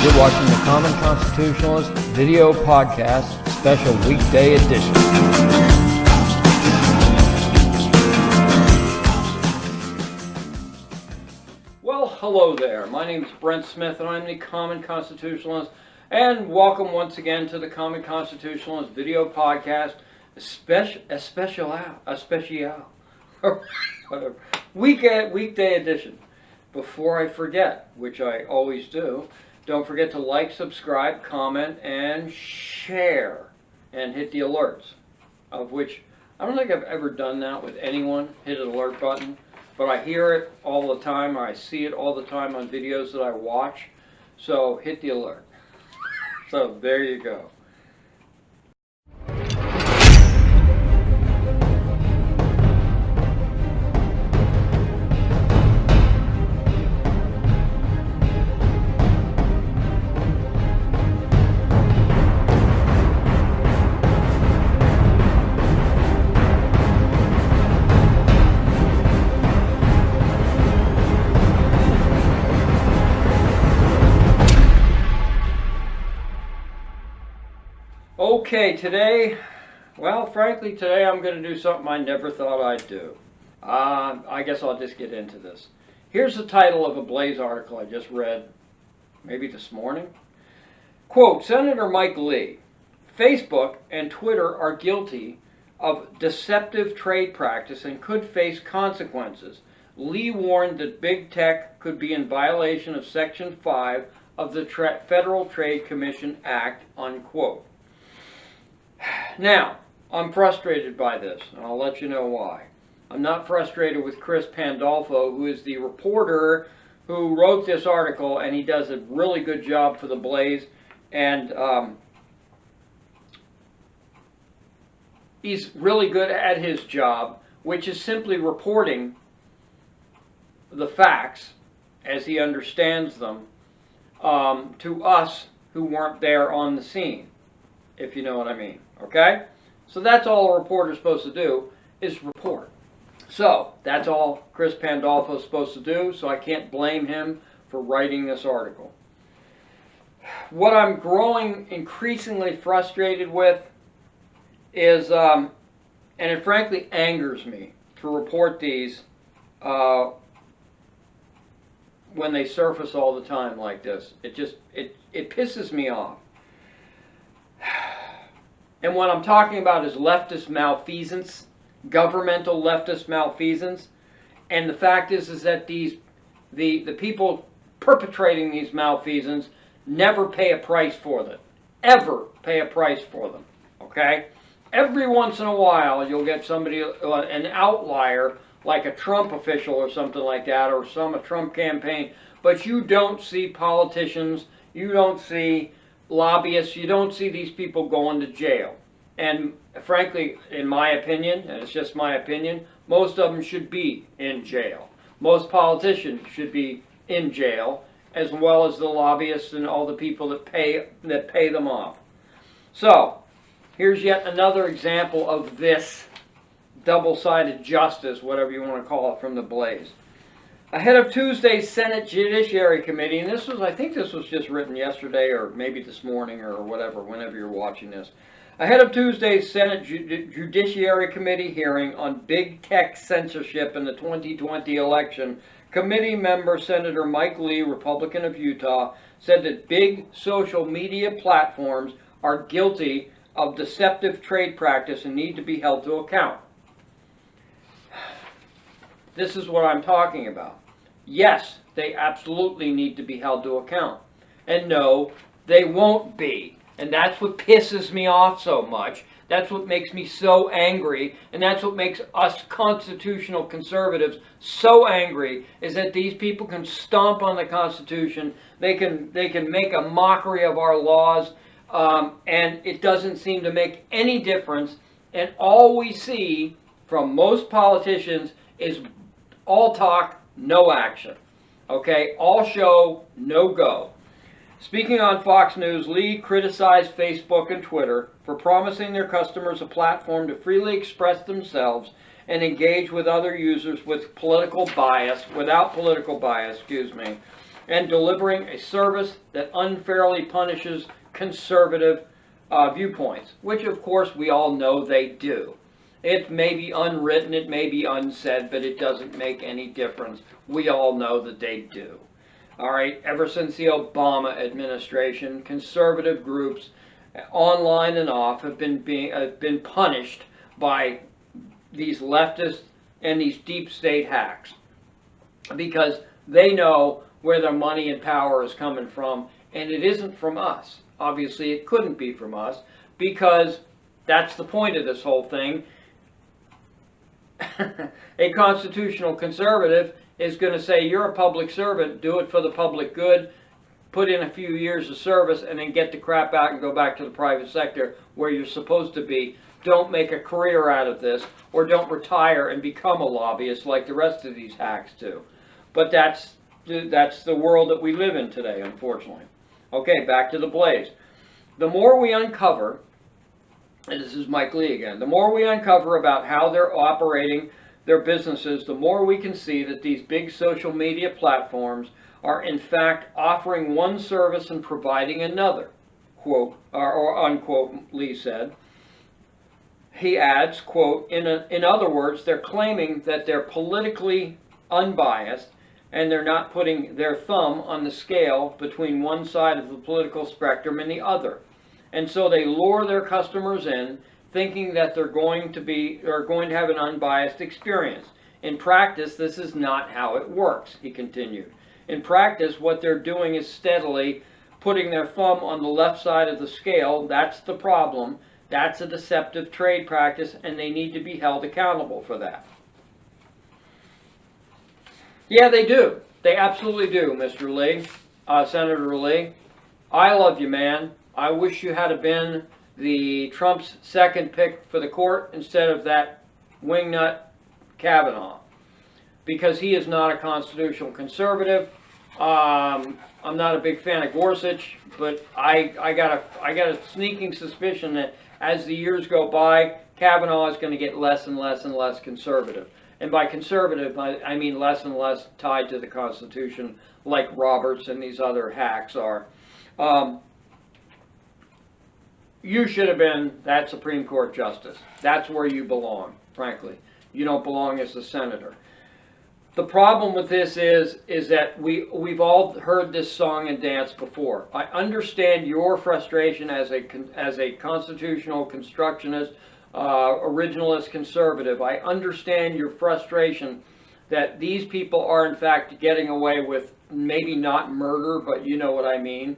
You're watching the Common Constitutionalist Video Podcast, Special Weekday Edition. Well, hello there. My name is Brent Smith, and I'm the Common Constitutionalist. And welcome once again to the Common Constitutionalist Video Podcast, Special, whatever, Weekday Edition. Before I forget, which I always do, don't forget to like, subscribe, comment, and share, and hit the alerts, of which I don't think I've ever done that with anyone, hit an alert button, but I hear it all the time, or I see it all the time on videos that I watch, so hit the alert. So there you go. Okay, today I'm going to do something I never thought I'd do. I guess I'll just get into this. Here's the title of a Blaze article I just read, maybe this morning. Quote, Senator Mike Lee, Facebook and Twitter are guilty of deceptive trade practice and could face consequences. Lee warned that big tech could be in violation of Section 5 of the Federal Trade Commission Act, unquote. Now, I'm frustrated by this, and I'll let you know why. I'm not frustrated with Chris Pandolfo, who is the reporter who wrote this article, and he does a really good job for the Blaze, and he's really good at his job, which is simply reporting the facts as he understands them to us who weren't there on the scene, if you know what I mean. Okay? So that's all a reporter's supposed to do, is report. So that's all Chris Pandolfo's supposed to do, so I can't blame him for writing this article. What I'm growing increasingly frustrated with is, and it frankly angers me to report these when they surface all the time like this. It pisses me off. And what I'm talking about is leftist malfeasance, governmental leftist malfeasance. And the fact is that the people perpetrating these malfeasance never pay a price for them. Ever pay a price for them. Okay? Every once in a while you'll get somebody, an outlier, like a Trump official or something like that, or a Trump campaign. But you don't see politicians, you don't see lobbyists, you don't see these people going to jail. And frankly, in my opinion, and it's just my opinion, most of them should be in jail. Most politicians should be in jail, as well as the lobbyists and all the people that pay them off. So, here's yet another example of this double-sided justice, whatever you want to call it, from the Blaze. Ahead of Tuesday's Senate Judiciary Committee, and I think this was just written yesterday or maybe this morning or whatever, whenever you're watching this. Ahead of Tuesday's Senate Judiciary Committee hearing on big tech censorship in the 2020 election, committee member Senator Mike Lee, Republican of Utah, said that big social media platforms are guilty of deceptive trade practice and need to be held to account. This is what I'm talking about. Yes, they absolutely need to be held to account. And no, they won't be. And that's what pisses me off so much. That's what makes me so angry. And that's what makes us constitutional conservatives so angry, is that these people can stomp on the Constitution. They can make a mockery of our laws. And it doesn't seem to make any difference. And all we see from most politicians is all talk, no action. Okay? All show, no go. Speaking on Fox News, Lee criticized Facebook and Twitter for promising their customers a platform to freely express themselves and engage with other users without political bias, and delivering a service that unfairly punishes conservative viewpoints, which of course we all know they do. It may be unwritten, it may be unsaid, but it doesn't make any difference. We all know that they do. All right, ever since the Obama administration, conservative groups, online and off, have been punished by these leftists and these deep state hacks, because they know where their money and power is coming from, and it isn't from us. Obviously, it couldn't be from us, because that's the point of this whole thing. A constitutional conservative is going to say, you're a public servant, do it for the public good, put in a few years of service, and then get the crap out and go back to the private sector where you're supposed to be. Don't make a career out of this, or don't retire and become a lobbyist like the rest of these hacks do. But that's the world that we live in today, unfortunately. Okay, back to the blaze. The more we uncover, and this is Mike Lee again, the more we uncover about how they're operating their businesses, the more we can see that these big social media platforms are in fact offering one service and providing another, quote, or unquote, Lee said. He adds, quote, in other words, they're claiming that they're politically unbiased and they're not putting their thumb on the scale between one side of the political spectrum and the other. And so they lure their customers in, thinking that they're going to have an unbiased experience. In practice, this is not how it works, he continued. In practice, what they're doing is steadily putting their thumb on the left side of the scale. That's the problem. That's a deceptive trade practice, and they need to be held accountable for that. Yeah, they do. They absolutely do, Mr. Lee, Senator Lee. I love you, man. I wish you had been the Trump's second pick for the court instead of that wingnut Kavanaugh, because he is not a constitutional conservative. I'm not a big fan of Gorsuch, but I got a sneaking suspicion that as the years go by, Kavanaugh is going to get less and less and less conservative. And by conservative, I mean less and less tied to the Constitution, like Roberts and these other hacks are. You should have been that Supreme Court justice. That's where you belong, frankly. You don't belong as a senator. The problem with this is that we've all heard this song and dance before. I understand your frustration as a constitutional constructionist, originalist conservative. I understand your frustration that these people are in fact getting away with maybe not murder, but you know what I mean.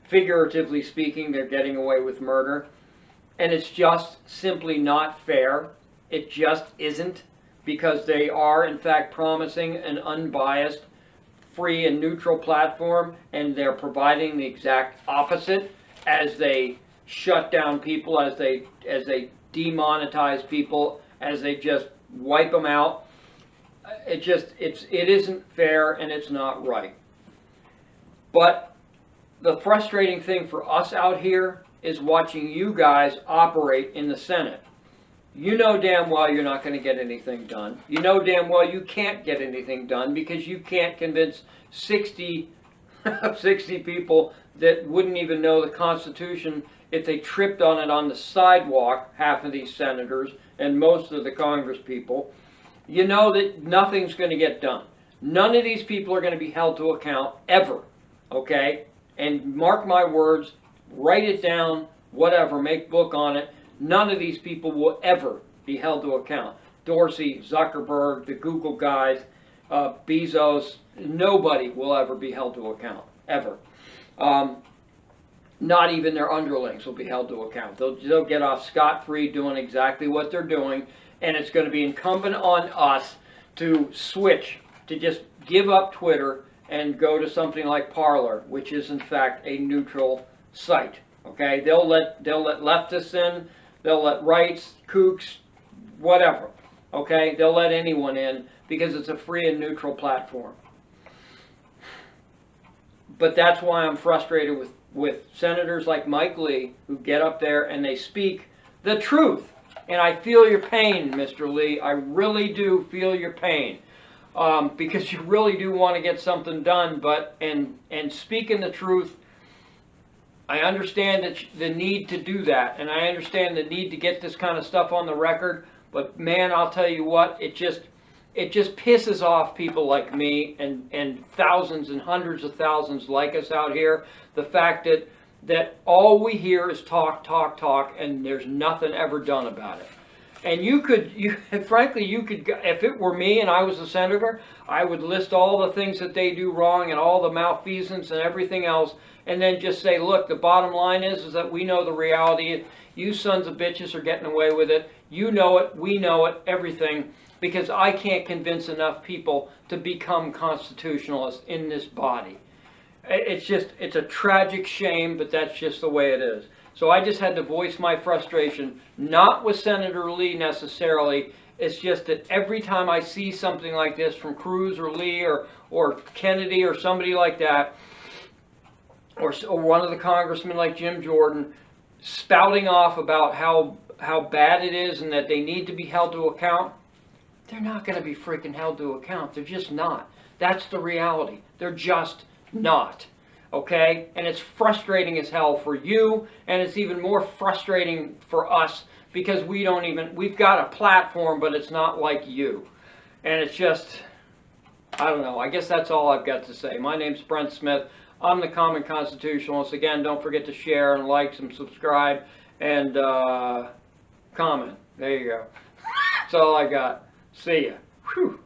Figuratively speaking, they're getting away with murder. And it's just simply not fair. It just isn't, because they are in fact promising an unbiased, free and neutral platform, and they're providing the exact opposite as they shut down people, as they demonetize people, as they just wipe them out. It isn't fair, and it's not right. But the frustrating thing for us out here is watching you guys operate in the Senate. You know damn well you're not going to get anything done. You know damn well you can't get anything done because you can't convince 60 people that wouldn't even know the Constitution if they tripped on it on the sidewalk, half of these senators and most of the Congress people. You know that nothing's going to get done. None of these people are going to be held to account ever, okay? And mark my words, write it down, whatever, make book on it. None of these people will ever be held to account. Dorsey, Zuckerberg, the Google guys, Bezos, nobody will ever be held to account, ever. Not even their underlings will be held to account. They'll get off scot-free doing exactly what they're doing, and it's going to be incumbent on us to switch, to just give up Twitter and go to something like Parler, which is in fact a neutral site. Okay, they'll let leftists in, they'll let rights, kooks, whatever. Okay, they'll let anyone in because it's a free and neutral platform. But that's why I'm frustrated with senators like Mike Lee, who get up there and they speak the truth. And I feel your pain, Mr. Lee. I really do feel your pain. because you really do want to get something done. But and speaking the truth, I understand that the need to do that, and I understand the need to get this kind of stuff on the record. But man, I'll tell you what, it just pisses off people like me and thousands and hundreds of thousands like us out here. The fact that all we hear is talk, talk, talk, and there's nothing ever done about it. And frankly, you could, if it were me and I was a senator, I would list all the things that they do wrong and all the malfeasance and everything else, and then just say, look, the bottom line is that we know the reality. You sons of bitches are getting away with it. You know it. We know it. Everything. Because I can't convince enough people to become constitutionalists in this body. It's a tragic shame, but that's just the way it is. So I just had to voice my frustration, not with Senator Lee necessarily. It's just that every time I see something like this from Cruz or Lee or Kennedy or somebody like that, or one of the congressmen like Jim Jordan, spouting off about how bad it is and that they need to be held to account, they're not going to be freaking held to account. They're just not. That's the reality. They're just not. Okay? And it's frustrating as hell for you, and it's even more frustrating for us because we've got a platform, but it's not like you. And it's just, I don't know. I guess that's all I've got to say. My name's Brent Smith. I'm the Common Constitutionalist. Again, don't forget to share and like and subscribe and comment. There you go. That's all I got. See ya. Whew.